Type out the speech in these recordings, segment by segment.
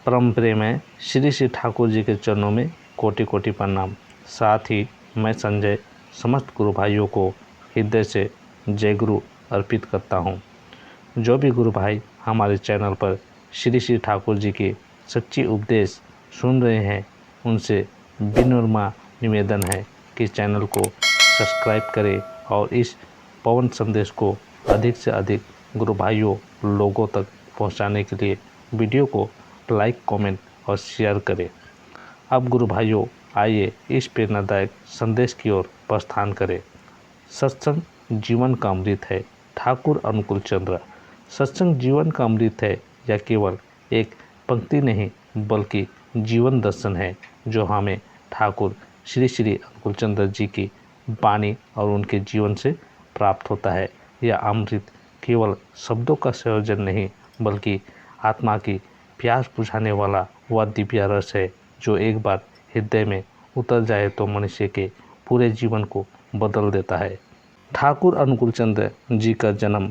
परम प्रेम है श्री श्री ठाकुर जी के चरणों में कोटि कोटि प्रणाम। साथ ही मैं संजय समस्त गुरु भाइयों को हृदय से जय गुरु अर्पित करता हूँ। जो भी गुरु भाई हमारे चैनल पर श्री श्री ठाकुर जी के सच्ची उपदेश सुन रहे हैं, उनसे विनम्र निवेदन है कि चैनल को सब्सक्राइब करें और इस पवन संदेश को अधिक से अधिक गुरु भाइयों लोगों तक पहुंचाने के लिए वीडियो को लाइक, कमेंट और शेयर करें। अब गुरु भाइयों आइए इस प्रेरणादायक संदेश की ओर प्रस्थान करें। सत्संग जीवन का अमृत है। ठाकुर अनुकूल चंद्र। सत्संग जीवन का अमृत है यह केवल एक पंक्ति नहीं बल्कि जीवन दर्शन है जो हमें ठाकुर श्री श्री अनुकूल चंद्र जी की वाणी और उनके जीवन से प्राप्त होता है। यह अमृत केवल शब्दों का संयोजन नहीं बल्कि आत्मा की प्यास बुझाने वाला वह दिव्य रस है जो एक बार हृदय में उतर जाए तो मनुष्य के पूरे जीवन को बदल देता है। ठाकुर अनुकूल चंद्र जी का जन्म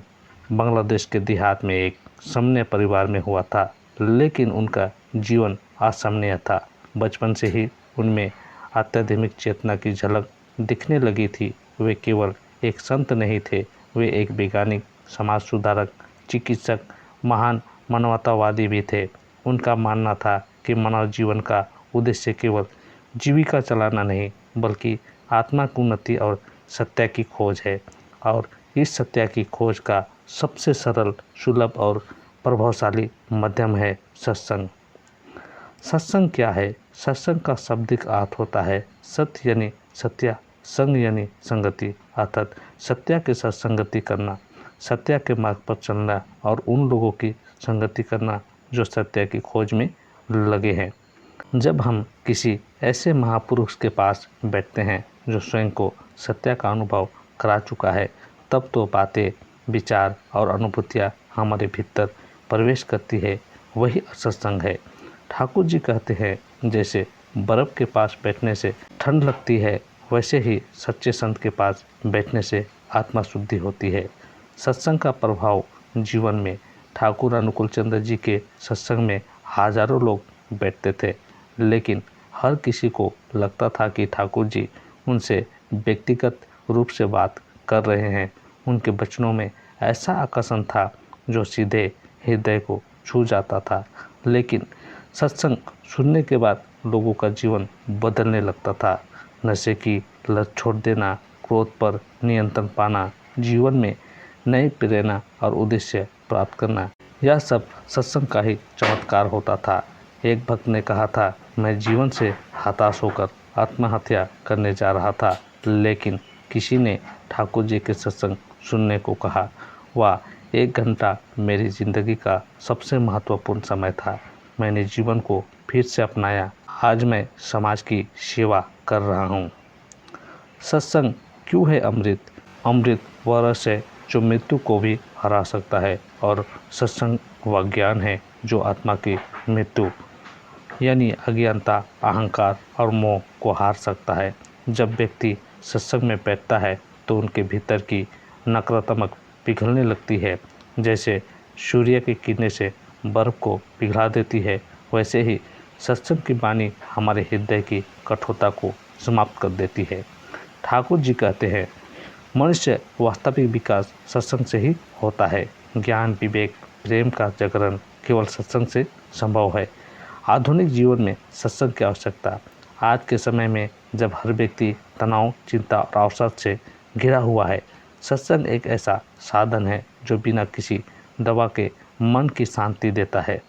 बांग्लादेश के देहात में एक सामान्य परिवार में हुआ था, लेकिन उनका जीवन असामान्य था। बचपन से ही उनमें आध्यात्मिक चेतना की झलक दिखने लगी थी। वे केवल एक संत नहीं थे, वे एक वैज्ञानिक, समाज सुधारक, चिकित्सक, महान मानवतावादी भी थे। उनका मानना था कि मानव जीवन का उद्देश्य केवल जीविका चलाना नहीं बल्कि आत्मा की उन्नति और सत्य की खोज है, और इस सत्य की खोज का सबसे सरल, सुलभ और प्रभावशाली माध्यम है सत्संग। सत्संग क्या है? सत्संग का शाब्दिक अर्थ होता है सत्य यानी सत्य, संग यानी संगति, अर्थात सत्य के साथ संगति करना, सत्य के मार्ग पर चलना और उन लोगों की संगति करना जो सत्य की खोज में लगे हैं। जब हम किसी ऐसे महापुरुष के पास बैठते हैं जो स्वयं को सत्य का अनुभव करा चुका है, तब तो बातें, विचार और अनुभूतियाँ हमारे भीतर प्रवेश करती है। वही सत्संग है। ठाकुर जी कहते हैं, जैसे बर्फ़ के पास बैठने से ठंड लगती है, वैसे ही सच्चे संत के पास बैठने से आत्मा शुद्धि होती है। सत्संग का प्रभाव जीवन में। ठाकुर अनुकूल चंद्र जी के सत्संग में हजारों लोग बैठते थे, लेकिन हर किसी को लगता था कि ठाकुर जी उनसे व्यक्तिगत रूप से बात कर रहे हैं। उनके वचनों में ऐसा आकर्षण था जो सीधे हृदय को छू जाता था। लेकिन सत्संग सुनने के बाद लोगों का जीवन बदलने लगता था। नशे की लत छोड़ देना, क्रोध पर नियंत्रण पाना, जीवन में नई प्रेरणा और उद्देश्य प्राप्त करना, यह सब सत्संग का ही चमत्कार होता था। एक भक्त ने कहा था, मैं जीवन से हताश होकर आत्महत्या करने जा रहा था, लेकिन किसी ने ठाकुर जी के सत्संग सुनने को कहा। वह 1 घंटा मेरी ज़िंदगी का सबसे महत्वपूर्ण समय था। मैंने जीवन को फिर से अपनाया। आज मैं समाज की सेवा कर रहा हूँ। सत्संग क्यों है अमृत? अमृत वह रस है जो मृत्यु को भी हरा सकता है, और सत्संग वह ज्ञान है जो आत्मा की मृत्यु यानी अज्ञानता, अहंकार और मोह को हार सकता है। जब व्यक्ति सत्संग में बैठता है तो उनके भीतर की नकारात्मक पिघलने लगती है। जैसे सूर्य की किरणें से बर्फ़ को पिघला देती है, वैसे ही सत्संग की वाणी हमारे हृदय की कठोरता को समाप्त कर देती है। ठाकुर जी कहते हैं, मनुष्य वास्तविक विकास सत्संग से ही होता है। ज्ञान, विवेक, प्रेम का जागरण केवल सत्संग से संभव है। आधुनिक जीवन में सत्संग की आवश्यकता। आज के समय में जब हर व्यक्ति तनाव, चिंता और अवसाद से घिरा हुआ है, सत्संग एक ऐसा साधन है जो बिना किसी दवा के मन की शांति देता है।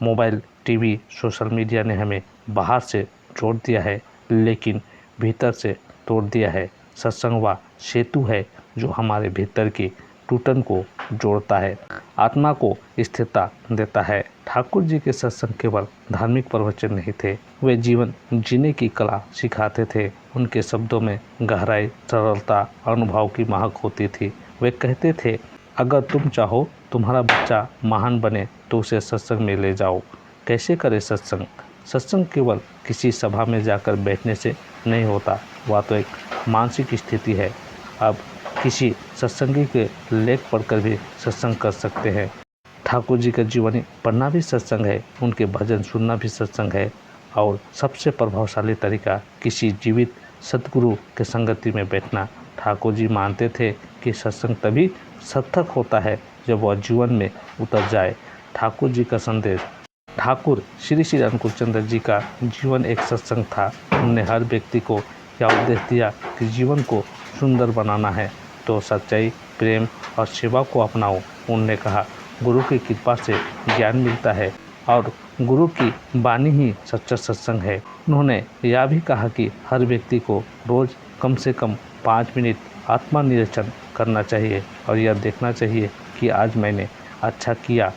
मोबाइल, टीवी, सोशल मीडिया ने हमें बाहर से जोड़ दिया है, लेकिन भीतर से तोड़ दिया है। सत्संग वह सेतु है जो हमारे भीतर की टूटन को जोड़ता है, आत्मा को स्थिरता देता है। ठाकुर जी के सत्संग केवल धार्मिक प्रवचन नहीं थे, वे जीवन जीने की कला सिखाते थे। उनके शब्दों में गहराई, सरलता, अनुभव की महक होती थी। वे कहते थे, अगर तुम चाहो तुम्हारा बच्चा महान बने तो उसे सत्संग में ले जाओ। कैसे करें सत्संग? सत्संग केवल किसी सभा में जाकर बैठने से नहीं होता, वह तो एक मानसिक स्थिति है। अब किसी सत्संगी के लेख पढ़कर भी सत्संग कर सकते हैं। ठाकुर जी का जीवनी पढ़ना भी सत्संग है, उनके भजन सुनना भी सत्संग है। और सबसे प्रभावशाली तरीका किसी जीवित सतगुरु के संगति में बैठना। ठाकुर जी मानते थे कि सत्संग तभी सार्थक होता है जब वह जीवन में उतर जाए। ठाकुर जी का संदेश। ठाकुर श्री श्री अनुकूल चंद्र जी का जीवन एक सत्संग था। उन्होंने हर व्यक्ति को यह उपदेश दिया कि जीवन को सुंदर बनाना है तो सच्चाई, प्रेम और सेवा को अपनाओ। उन्होंने कहा, गुरु की कृपा से ज्ञान मिलता है और गुरु की वाणी ही सच्चा सत्संग है। उन्होंने यह भी कहा कि हर व्यक्ति को रोज़ कम से कम 5 मिनट आत्मनिरीक्षण करना चाहिए और यह देखना चाहिए कि आज मैंने अच्छा किया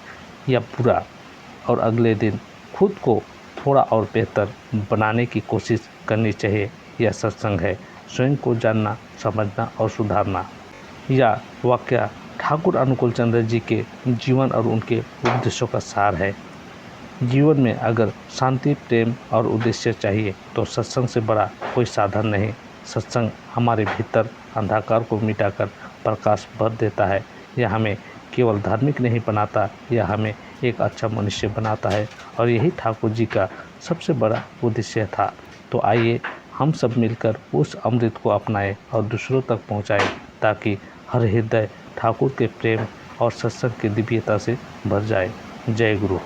या बुरा, और अगले दिन खुद को थोड़ा और बेहतर बनाने की कोशिश करनी चाहिए। यह सत्संग है, स्वयं को जानना, समझना और सुधारना। यह वाक्य ठाकुर अनुकूल चंद्र जी के जीवन और उनके उपदेशों का सार है। जीवन में अगर शांति, प्रेम और उद्देश्य चाहिए तो सत्संग से बड़ा कोई साधन नहीं। सत्संग हमारे भीतर अंधकार को मिटाकर प्रकाश भर देता है। यह हमें केवल धार्मिक नहीं बनाता, यह हमें एक अच्छा मनुष्य बनाता है और यही ठाकुर जी का सबसे बड़ा उद्देश्य था। तो आइए हम सब मिलकर उस अमृत को अपनाएं और दूसरों तक पहुंचाएं ताकि हर हृदय ठाकुर के प्रेम और सत्संग की दिव्यता से भर जाए। जय गुरु।